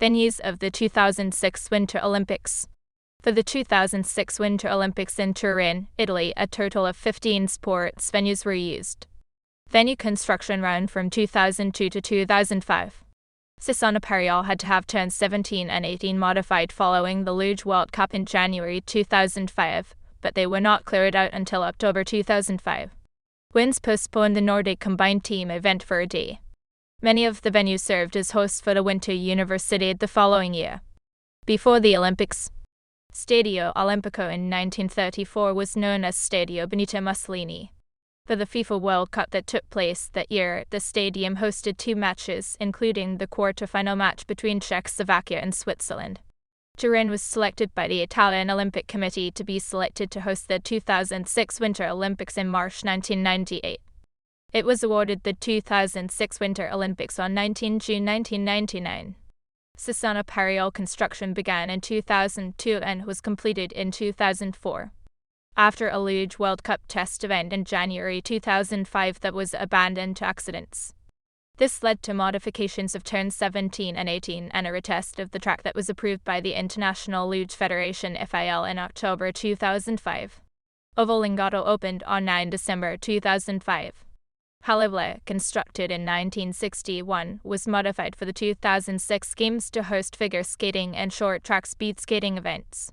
Venues of the 2006 Winter Olympics. For the 2006 Winter Olympics in Turin, Italy, a total of 15 sports venues were used. Venue construction ran from 2002 to 2005. Cesana Pariol had to have turns 17 and 18 modified following the Luge World Cup in January 2005, but they were not cleared out until October 2005. Winds postponed the Nordic combined team event for a day. Many of the venues served as hosts for the Winter Universidade the following year. Before the Olympics, Stadio Olimpico in 1934 was known as Stadio Benito Mussolini. For the FIFA World Cup that took place that year, the stadium hosted 2 matches, including the quarter-final match between Czechoslovakia and Switzerland. Turin was selected by the Italian Olympic Committee to be selected to host the 2006 Winter Olympics in March 1998. It was awarded the 2006 Winter Olympics on 19 June 1999. Cesana Pariol construction began in 2002 and was completed in 2004. After a Luge World Cup test event in January 2005 that was abandoned to accidents. This led to modifications of turns 17 and 18 and a retest of the track that was approved by the International Luge Federation FIL in October 2005. Oval Lingotto opened on 9 December 2005. Palivla, constructed in 1961, was modified for the 2006 Games to host figure skating and short track speed skating events.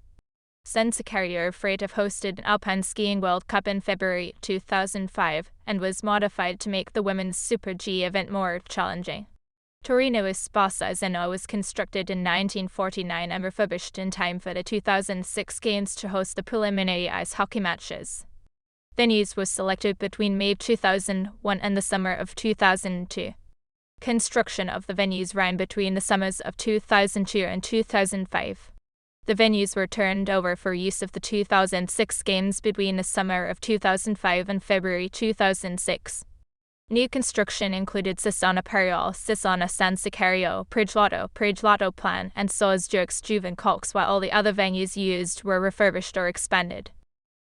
Cesana Pariol hosted an Alpine Skiing World Cup in February 2005 and was modified to make the women's Super G event more challenging. Torino Esposa Zeno was constructed in 1949 and refurbished in time for the 2006 Games to host the preliminary ice hockey matches. Venues were selected between May 2001 and the summer of 2002. Construction of the venues ran between the summers of 2002 and 2005. The venues were turned over for use of the 2006 Games between the summer of 2005 and February 2006. New construction included Cesana Pariol, Cesana San Sicario, Pragelotto Plan, and Soz Juven Colks, while all the other venues used were refurbished or expanded.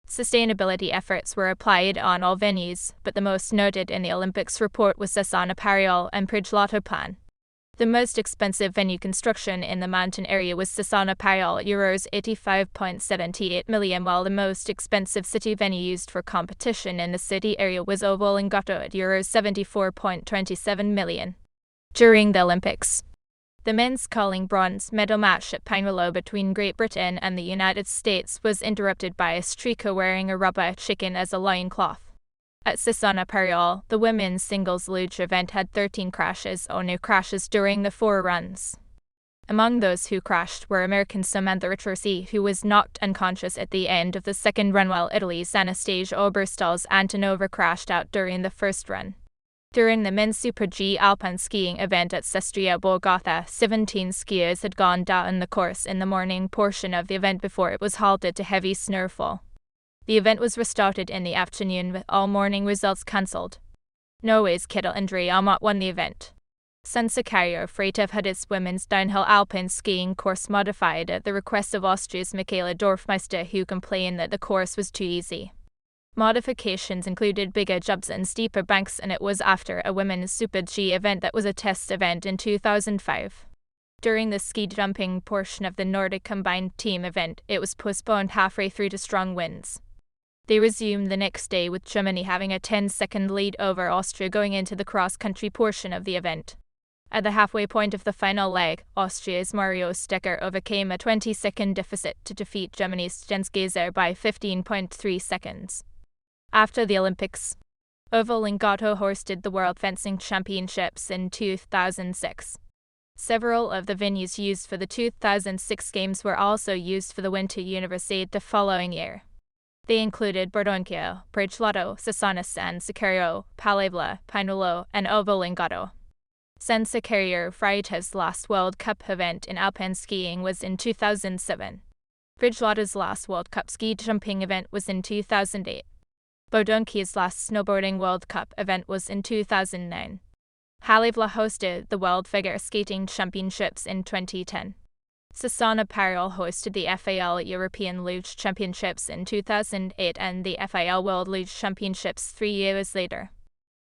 Sustainability efforts were applied on all venues, but the most noted in the Olympics report was Cesana Pariol and Pragelotto Plan. The most expensive venue construction in the mountain area was Cesana Pariol, euros 85.78 million, while the most expensive city venue used for competition in the city area was Oval Lingotto at euros 74.27 million. During the Olympics, the men's curling bronze medal match at Pinello between Great Britain and the United States was interrupted by a streaker wearing a rubber chicken as a loincloth. At Cesana Pariol, the women's singles luge event had 13 crashes or no crashes during the 4 runs. Among those who crashed were American Samantha Ritrossi, who was knocked unconscious at the end of the second run, while Italy's Anastasia Oberstal's Antonova crashed out during the first run. During the men's Super G alpine skiing event at Sestria Borgata, 17 skiers had gone down the course in the morning portion of the event before it was halted to heavy snowfall. The event was restarted in the afternoon with all morning results cancelled. Norway's Ketil André Aamodt won the event. Cesana Pariol had its women's downhill alpine skiing course modified at the request of Austria's Michaela Dorfmeister, who complained that the course was too easy. Modifications included bigger jumps and steeper banks, and it was after a women's Super G event that was a test event in 2005. During the ski jumping portion of the Nordic combined team event, it was postponed halfway through to strong winds. They resumed the next day, with Germany having a 10-second lead over Austria going into the cross-country portion of the event. At the halfway point of the final leg, Austria's Mario Stecker overcame a 20-second deficit to defeat Germany's Jens Geiser by 15.3 seconds. After the Olympics, Oval Lingotto hosted the World Fencing Championships in 2006. Several of the venues used for the 2006 Games were also used for the Winter Universidade the following year. They included Bordoncchio, Pragelotto, Cesana San Sicario, Palivla, Pinello, and Oval Lingotto. Cesana Pariol's last World Cup event in alpine skiing was in 2007. Pragelotto's last World Cup ski jumping event was in 2008. Bordoncchio's last snowboarding World Cup event was in 2009. Palivla hosted the World Figure Skating Championships in 2010. Cesana Pariol hosted the FIL European Luge Championships in 2008 and the FIL World Luge Championships 3 years later.